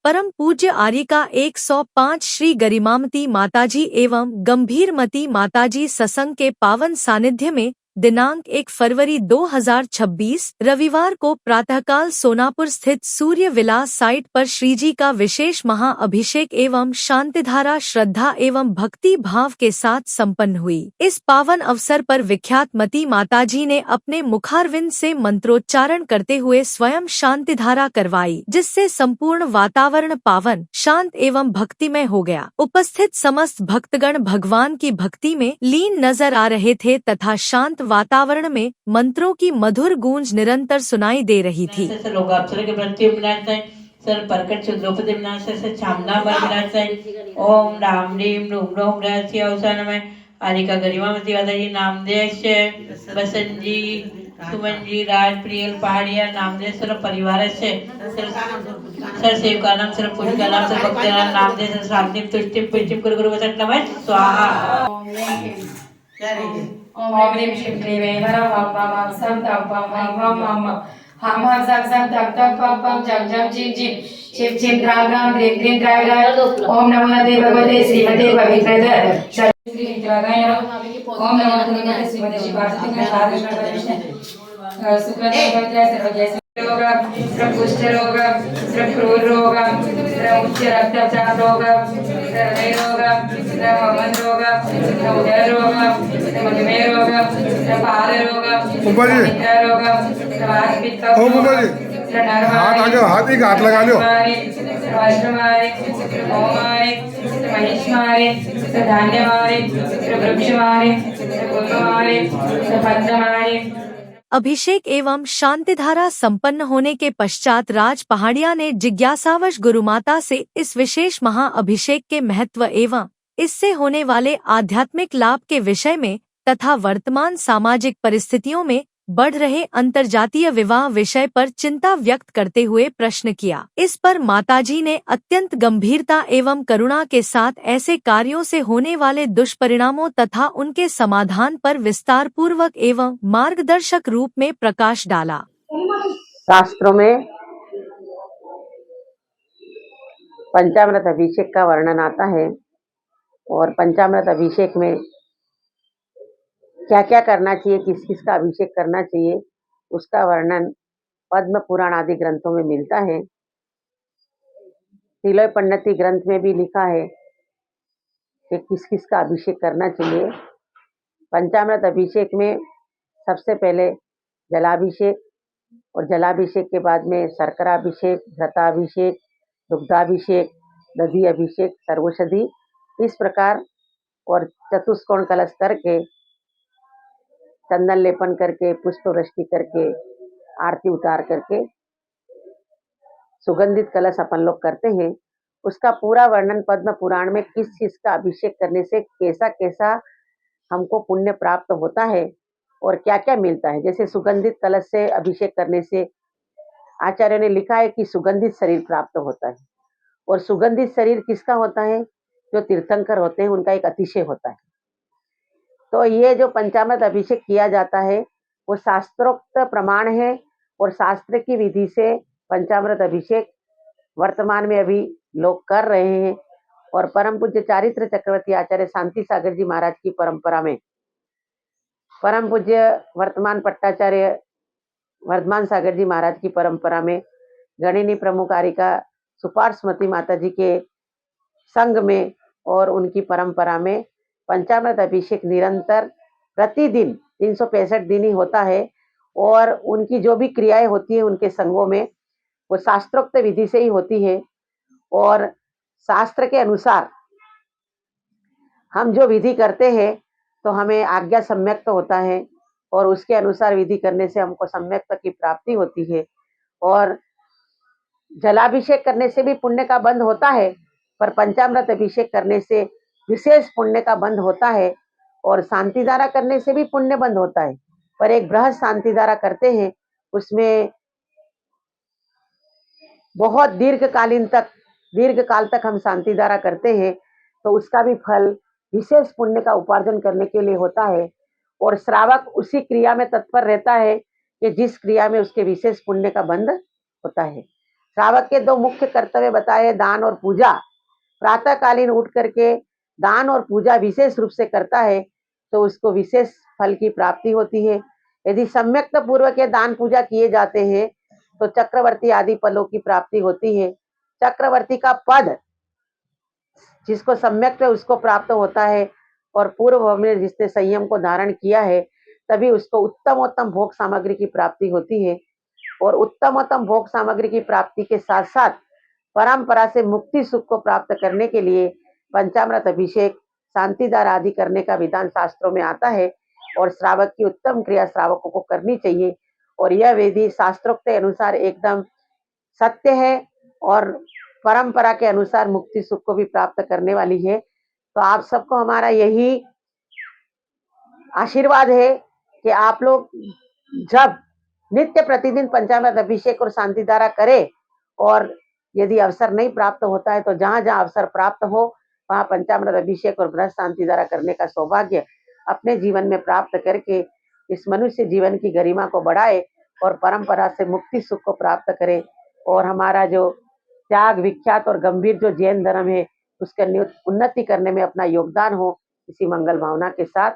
परम पूज्य आर्यिका 105 श्री गरिमामती माताजी एवं गंभीरमती माताजी सत्संग के पावन सानिध्य में दिनांक 1 फरवरी 2026 रविवार को प्रातःकाल सोनापुर स्थित सूर्य विलास साइट पर श्रीजी का विशेष महाअभिषेक एवं शांतिधारा श्रद्धा एवं भक्ति भाव के साथ संपन्न हुई। इस पावन अवसर पर विख्यात मती माताजी ने अपने मुखारविंद से मंत्रोच्चारण करते हुए स्वयं शांतिधारा करवाई, जिससे संपूर्ण वातावरण पावन, शांत एवं भक्तिमय हो गया। उपस्थित समस्त भक्तगण भगवान की भक्ति में लीन नजर आ रहे थे तथा शांत वातावरण में मंत्रों की मधुर गूंज निरंतर सुनाई दे रही थी। ओम राम रीम रूम रोम रहस्य अवसानमय आरिका गरिमामती माताजी नामदेश बसंत जी सुमन जी राज प्रियल पहाड़िया नामदेश सर परिवार से सर सेवका नाम सर पूजिका नाम सर भक्त नाम नामदेश सर शांति तुष्टि पिष्टि गुरु वचन नमः स्वाहा। ओम ह्रीं श्रीं क्लीं नमः मम सं तम मम मम हम सं सं तम तम पम पम जम जम जिम जिम चिम चिम द्रां द्रां द्रीं द्रीं द्रां द्रां ओम नमो भगवते श्रीमते पवित्रद श्री द्रागाय ओम नमो भगवते श्रीमते शिवासति शारदा सुखदेव पवित्र सर्वज्ञ रोग कुष्ठ रोग क्रूर रोग उच्च रक्तचाप रोग हृदय रोग मन रोग उदर रोग मधुमेह रोग पाल रोग रोग हाथ ही हाथ लगा लो। महेश मारे धान्य मारे वृक्ष मारे गुरु मारे भद्र मारे। अभिषेक एवं शांतिधारा संपन्न होने के पश्चात राज पहाड़िया ने जिज्ञासावश गुरुमाता से इस विशेष महाअभिषेक के महत्व एवं इससे होने वाले आध्यात्मिक लाभ के विषय में तथा वर्तमान सामाजिक परिस्थितियों में बढ़ रहे अंतर्जातीय विवाह विषय पर चिंता व्यक्त करते हुए प्रश्न किया। इस पर माताजी ने अत्यंत गंभीरता एवं करुणा के साथ ऐसे कार्यों से होने वाले दुष्परिणामों तथा उनके समाधान पर विस्तार पूर्वक एवं मार्गदर्शक रूप में प्रकाश डाला। शास्त्रों में पंचामृत अभिषेक का वर्णन आता है और पंचामृत अभिषेक में क्या क्या करना चाहिए, किस किस का अभिषेक करना चाहिए, उसका वर्णन पद्म पुराण आदि ग्रंथों में मिलता है। तिलय पन्नति ग्रंथ में भी लिखा है कि किस किस का अभिषेक करना चाहिए। पंचामृत अभिषेक में सबसे पहले जलाभिषेक और जलाभिषेक के बाद में शर्कराभिषेक, घृताभिषेक, दुग्धाभिषेक, दधि अभिषेक, सर्वौषधि, इस प्रकार और चतुष्कोण कलश करके चंदन लेपन करके पुष्प वृष्टि करके आरती उतार करके सुगंधित कलश अपन लोग करते हैं। उसका पूरा वर्णन पद्म पुराण में किस किस का अभिषेक करने से कैसा कैसा हमको पुण्य प्राप्त होता है और क्या क्या मिलता है। जैसे सुगंधित कलश से अभिषेक करने से आचार्य ने लिखा है कि सुगंधित शरीर प्राप्त होता है और सुगंधित शरीर किसका होता है, जो तीर्थंकर होते हैं उनका एक अतिशय होता है। तो ये जो पंचामृत अभिषेक किया जाता है वो शास्त्रोक्त प्रमाण है और शास्त्र की विधि से पंचामृत अभिषेक वर्तमान में अभी लोग कर रहे हैं। और परम पूज्य चारित्र चक्रवर्ती आचार्य शांति सागर जी महाराज की परंपरा में परम पूज्य वर्तमान पट्टाचार्य वर्धमान सागर जी महाराज की परंपरा में गणिनी प्रमुख आरिका सुपार्श्वती माता जी के संग में और उनकी परंपरा में पंचामृत अभिषेक निरंतर प्रतिदिन 365 दिन ही होता है। और उनकी जो भी क्रियाएं होती है उनके संगों में वो शास्त्रोक्त विधि से ही होती है और शास्त्र के अनुसार हम जो विधि करते हैं तो हमें आज्ञा सम्यक्त होता है और उसके अनुसार विधि करने से हमको सम्यक्त की प्राप्ति होती है। और जलाभिषेक करने से भी पुण्य का बंध होता है, पर पंचामृत अभिषेक करने से विशेष पुण्य का बंध होता है। और शांतिधारा करने से भी पुण्य बंध होता है, पर एक बृहद शांतिधारा करते हैं उसमें बहुत दीर्घ काल तक हम शांतिधारा करते हैं तो उसका भी फल विशेष पुण्य का उपार्जन करने के लिए होता है। और श्रावक उसी क्रिया में तत्पर रहता है कि जिस क्रिया में उसके विशेष पुण्य का बंध होता है। श्रावक के दो मुख्य कर्तव्य बताए, दान और पूजा। प्रातःकालीन उठ करके दान और पूजा विशेष रूप से करता है तो उसको विशेष फल की प्राप्ति होती है। यदि सम्यक पूर्वक दान पूजा किए जाते हैं तो चक्रवर्ती आदि पदों की प्राप्ति होती है। चक्रवर्ती का पद जिसको सम्यक उसको प्राप्त होता है और पूर्व में जिसने संयम को धारण किया है तभी उसको उत्तम भोग सामग्री की प्राप्ति होती है। और उत्तम भोग सामग्री की प्राप्ति के साथ साथ परंपरा से मुक्ति सुख को प्राप्त करने के लिए पंचामृत अभिषेक, शांतिदार आदि करने का विधान शास्त्रों में आता है और श्रावक की उत्तम क्रिया श्रावकों को करनी चाहिए। और यह विधि शास्त्रोक्त अनुसार एकदम सत्य है और परंपरा के अनुसार मुक्ति सुख को भी प्राप्त करने वाली है। तो आप सबको हमारा यही आशीर्वाद है कि आप लोग जब नित्य प्रतिदिन पंचामृत अभिषेक और शांति धारा करें और यदि अवसर नहीं प्राप्त होता है तो जहां जहां अवसर प्राप्त हो वहां पंचामृत अभिषेक और गृह शांति धारा करने का सौभाग्य अपने जीवन में प्राप्त करके इस मनुष्य जीवन की गरिमा को बढ़ाए और परंपरा से मुक्ति सुख को प्राप्त करे। और हमारा जो त्याग विख्यात और गंभीर जो जैन धर्म है उसके उन्नति करने में अपना योगदान हो, इसी मंगल भावना के साथ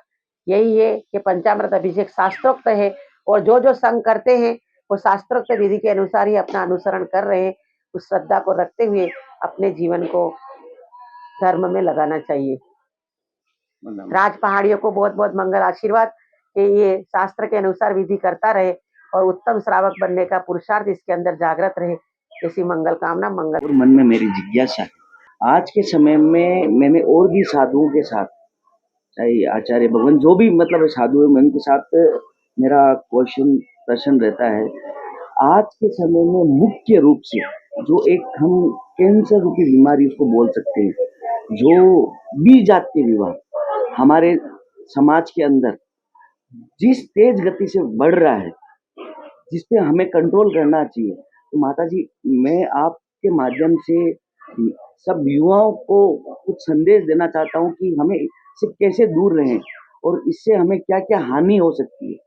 यही है कि पंचामृत अभिषेक शास्त्रोक्त है और जो संघ करते हैं वो शास्त्रोक्त विधि के अनुसार ही अपना अनुसरण कर रहे हैं। उस श्रद्धा को रखते हुए अपने जीवन को धर्म में लगाना चाहिए। राज पहाड़ियों को बहुत बहुत मंगल आशीर्वाद कि ये शास्त्र के अनुसार विधि करता रहे और उत्तम श्रावक बनने का पुरुषार्थ इसके अंदर जागृत रहे, इसी मंगल कामना मंगल। और मन में मेरी जिज्ञासा है, आज के समय में मैंने और भी साधुओं के साथ, चाहे आचार्य भगवान जो भी मतलब साधु है, उनके साथ मेरा क्वेश्चन प्रश्न रहता है। आज के समय में मुख्य रूप से जो एक हम कैंसर रूपी बीमारी उसको बोल सकते हैं, जो बीजातीय विवाह हमारे समाज के अंदर जिस तेज गति से बढ़ रहा है, जिस पे हमें कंट्रोल करना चाहिए। तो माता जी, मैं आपके माध्यम से सब युवाओं को कुछ संदेश देना चाहता हूँ कि हमें इससे कैसे दूर रहें और इससे हमें क्या क्या हानि हो सकती है।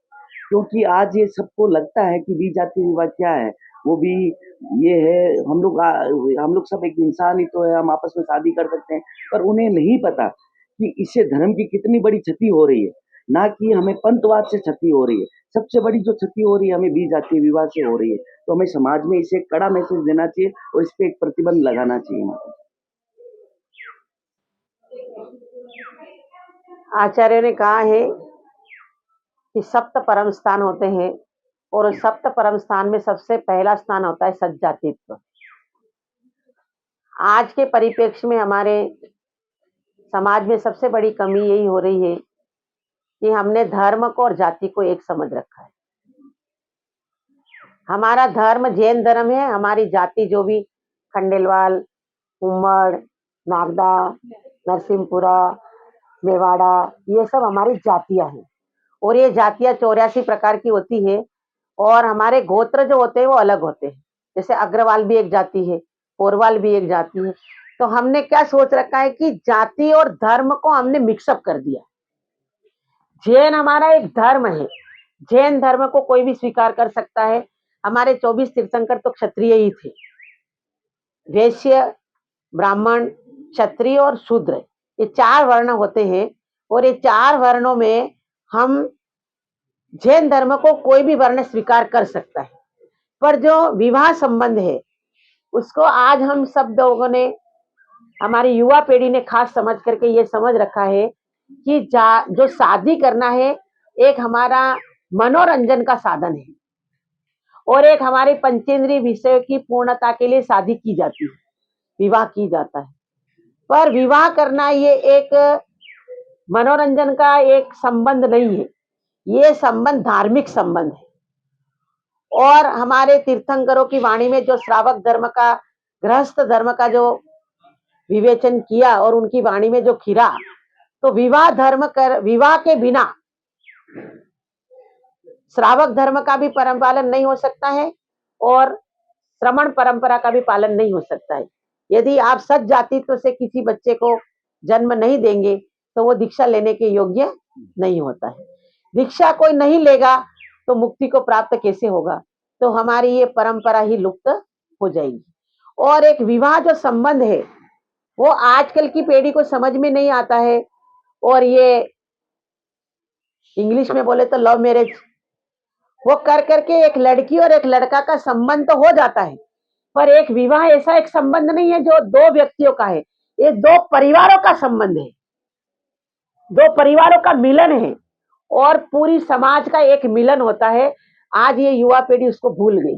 क्योंकि आज ये सबको लगता है कि बीजातीय विवाह क्या है, वो भी ये है, हम लोग सब एक इंसान ही तो है, हम आपस में शादी कर सकते हैं, पर उन्हें नहीं पता कि इससे धर्म की कितनी बड़ी क्षति हो रही है, ना कि हमें पंथवाद से क्षति हो रही है। सबसे बड़ी जो क्षति हो रही है हमें बीजातीय विवाह से हो रही है। तो हमें समाज में इसे कड़ा मैसेज देना चाहिए और इस पे एक प्रतिबंध लगाना चाहिए। आचार्यों ने कहा है कि सप्त परम स्थान होते हैं और उस सप्त परम स्थान में सबसे पहला स्थान होता है सज्जातित्व। आज के परिप्रेक्ष्य में हमारे समाज में सबसे बड़ी कमी यही हो रही है कि हमने धर्म को और जाति को एक समझ रखा है। हमारा धर्म जैन धर्म है, हमारी जाति जो भी खंडेलवाल, उम्मड़, नागदा, नरसिंहपुरा, मेवाड़ा, ये सब हमारी जातियां हैं और ये जातियां 84 प्रकार की होती है और हमारे गोत्र जो होते हैं वो अलग होते हैं। जैसे अग्रवाल भी एक जाति है, पोरवाल भी एक जाति है। तो हमने क्या सोच रखा है कि जाति और धर्म को हमने मिक्सअप कर दिया। जैन हमारा एक धर्म है, जैन धर्म को कोई भी स्वीकार कर सकता है। हमारे 24 तीर्थंकर तो क्षत्रिय ही थे, वैश्य, ब्राह्मण, क्षत्रिय और शूद्र, ये 4 वर्ण होते हैं और ये 4 वर्णों में हम जैन धर्म को कोई भी वर्ण स्वीकार कर सकता है। पर जो विवाह संबंध है उसको आज हम सब लोगों ने, हमारी युवा पीढ़ी ने खास समझ करके ये समझ रखा है कि जो शादी करना है एक हमारा मनोरंजन का साधन है और एक हमारे पंचेंद्रिय विषयों की पूर्णता के लिए शादी की जाती है, विवाह की जाता है। पर विवाह करना ये एक मनोरंजन का एक संबंध नहीं है, ये संबंध धार्मिक संबंध है। और हमारे तीर्थंकरों की वाणी में जो श्रावक धर्म का, गृहस्थ धर्म का जो विवेचन किया और उनकी वाणी में जो खिरा, तो विवाह के बिना श्रावक धर्म का भी पालन नहीं हो सकता है और श्रमण परंपरा का भी पालन नहीं हो सकता है। यदि आप सत जातित्व से किसी बच्चे को जन्म नहीं देंगे तो वो दीक्षा लेने के योग्य नहीं होता है। दीक्षा कोई नहीं लेगा तो मुक्ति को प्राप्त कैसे होगा? तो हमारी ये परंपरा ही लुप्त हो जाएगी। और एक विवाह जो संबंध है वो आजकल की पीढ़ी को समझ में नहीं आता है, और ये इंग्लिश में बोले तो लव मैरिज, वो कर करके एक लड़की और एक लड़का का संबंध तो हो जाता है, पर एक विवाह ऐसा एक संबंध नहीं है जो दो व्यक्तियों का है, ये दो परिवारों का संबंध है, दो परिवारों का मिलन है और पूरी समाज का एक मिलन होता है। आज ये युवा पीढ़ी उसको भूल गई,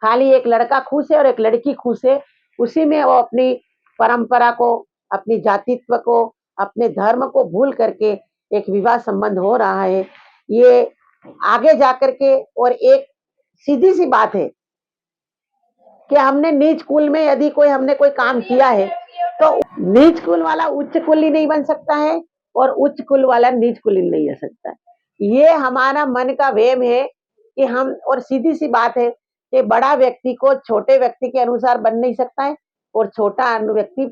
खाली एक लड़का खुश है और एक लड़की खुश है, उसी में वो अपनी परंपरा को, अपनी जातित्व को, अपने धर्म को भूल करके एक विवाह संबंध हो रहा है। ये आगे जाकर के, और एक सीधी सी बात है कि हमने नीच कुल में यदि हमने कोई काम किया है तो नीच कुल वाला उच्च कुली नहीं बन सकता है और उच्च कुल वाला नीच कुली नहीं हो सकता है। ये हमारा मन का वहम है कि हम, और सीधी सी बात है कि बड़ा व्यक्ति को छोटे व्यक्ति के अनुसार बन नहीं सकता है और छोटा व्यक्ति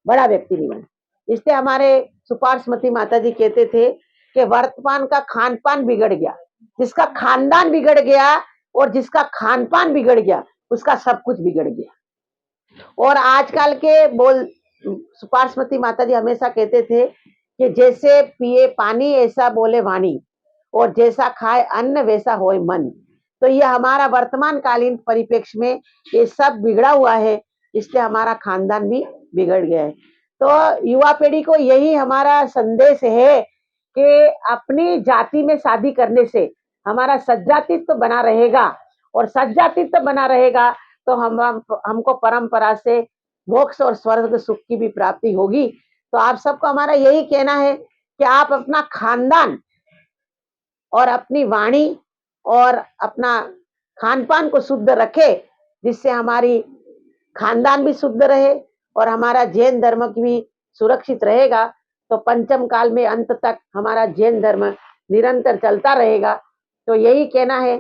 बड़ा व्यक्ति नहीं बन। इसलिए हमारे सुपार्श्वती माता जी कहते थे कि वर्तमान का खान पान बिगड़ गया, जिसका खानदान बिगड़ गया और जिसका खान पान बिगड़ गया उसका सब कुछ बिगड़ गया। और आजकल के सुपार्श्वती माता जी हमेशा कहते थे कि जैसे पिए पानी ऐसा बोले वाणी, और जैसा खाए अन्न वैसा होए मन। तो ये हमारा वर्तमान कालीन परिप्रेक्ष्य में ये सब बिगड़ा हुआ है, इसलिए हमारा खानदान भी बिगड़ गया है। तो युवा पीढ़ी को यही हमारा संदेश है कि अपनी जाति में शादी करने से हमारा सज्जातित्व बना रहेगा, और सज्जातित्व बना रहेगा तो हमको परंपरा से मोक्ष और स्वर्ग सुख की भी प्राप्ति होगी। तो आप सबको हमारा यही कहना है कि आप अपना खानदान और अपनी वाणी और अपना खान पान को शुद्ध रखे, जिससे हमारी खानदान भी शुद्ध रहे और हमारा जैन धर्म भी सुरक्षित रहेगा। तो पंचम काल में अंत तक हमारा जैन धर्म निरंतर चलता रहेगा। तो यही कहना है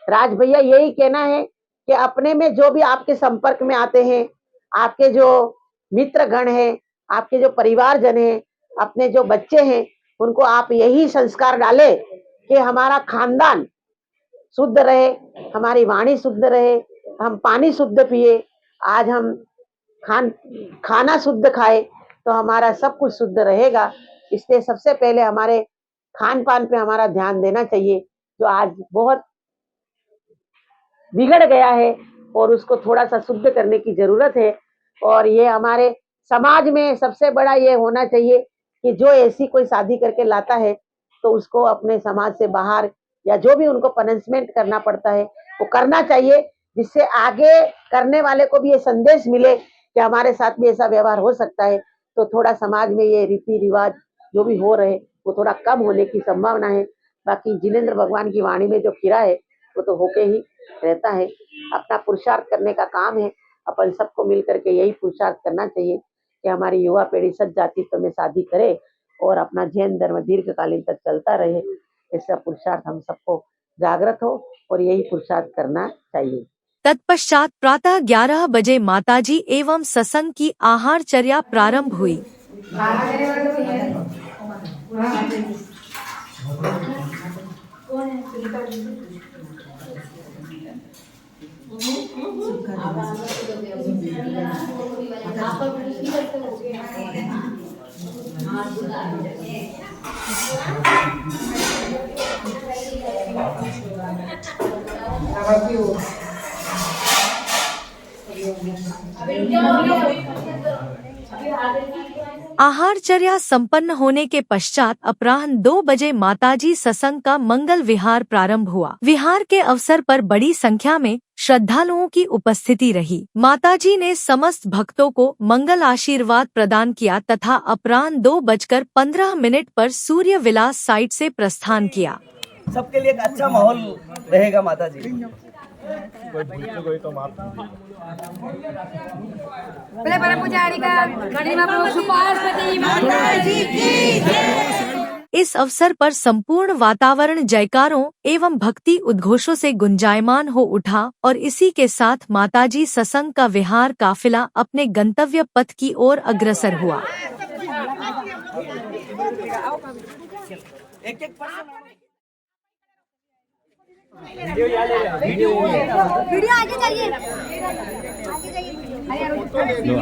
राज भैया, यही कहना है कि अपने में जो भी आपके संपर्क में आते हैं, आपके जो मित्र गण हैं, आपके जो परिवारजन हैं, अपने जो बच्चे हैं, उनको आप यही संस्कार डालें कि हमारा खानदान शुद्ध रहे, हमारी वाणी शुद्ध रहे, हम पानी शुद्ध पिए, आज हम खाना शुद्ध खाए तो हमारा सब कुछ शुद्ध रहेगा। इसलिए सबसे पहले हमारे खान पान पे हमारा ध्यान देना चाहिए, जो आज बहुत बिगड़ गया है और उसको थोड़ा सा शुद्ध करने की जरूरत है। और ये हमारे समाज में सबसे बड़ा ये होना चाहिए कि जो ऐसी कोई शादी करके लाता है तो उसको अपने समाज से बाहर, या जो भी उनको पनिशमेंट करना पड़ता है वो करना चाहिए, जिससे आगे करने वाले को भी ये संदेश मिले कि हमारे साथ भी ऐसा व्यवहार हो सकता है। तो थोड़ा समाज में ये रीति रिवाज जो भी हो रहे वो थोड़ा कम होने की संभावना है। बाकी जिनेंद्र भगवान की वाणी में जो खीरा है वो तो होके ही रहता है। अपना पुरुषार्थ करने का काम है, अपन सबको मिल करके यही पुरुषार्थ करना चाहिए कि हमारी युवा पीढ़ी सच जातित्व में शादी करे और अपना जैन धर्म दीर्घकालीन तक चलता रहे। ऐसा पुरुषार्थ हम सबको जागृत हो और यही पुरुषार्थ करना चाहिए। तत्पश्चात प्रातः 11 बजे माताजी एवं सत्संग की आहारचर्या प्रारंभ हुई। आहारचर्या संपन्न होने के पश्चात अपराह्न 2 बजे माताजी सत्संग का मंगल विहार प्रारंभ हुआ। विहार के अवसर पर बड़ी संख्या में श्रद्धालुओं की उपस्थिति रही। माताजी ने समस्त भक्तों को मंगल आशीर्वाद प्रदान किया तथा अपराह्न 2:15 पर सूर्य विलास साइट से प्रस्थान किया। सबके लिए एक अच्छा माहौल रहेगा माता जी। इस अवसर पर संपूर्ण वातावरण जयकारों एवं भक्ति उद्घोषों से गुंजायमान हो उठा और इसी के साथ माताजी सत्संग का विहार काफिला अपने गंतव्य पथ की ओर अग्रसर हुआ। वीडियो आगे जाइए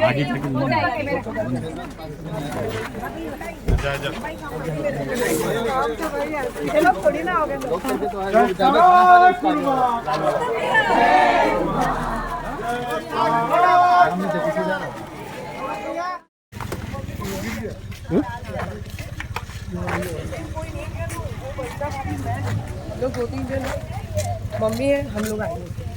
आगे थोड़ी ना हो लोग 2-3 जन मम्मी है हम लोग आएंगे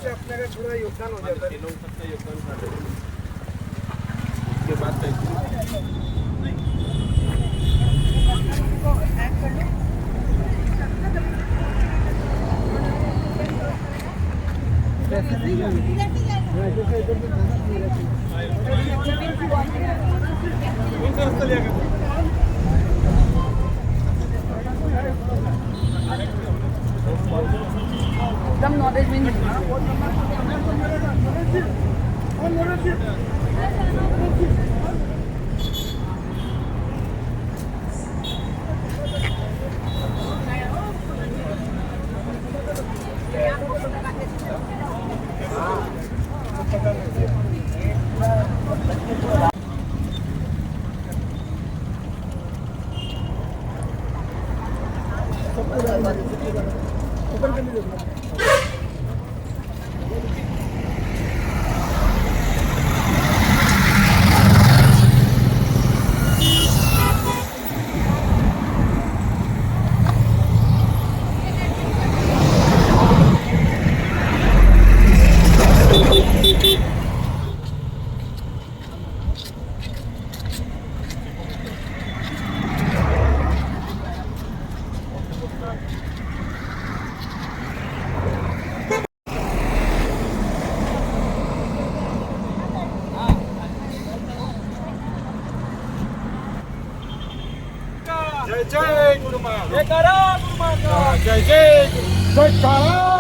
अपने का थोड़ा योगदान हो जाता है लोग सबका योगदान उसके बाद एकदम नॉलेज में जय जय गुरु माता जय जय जय जय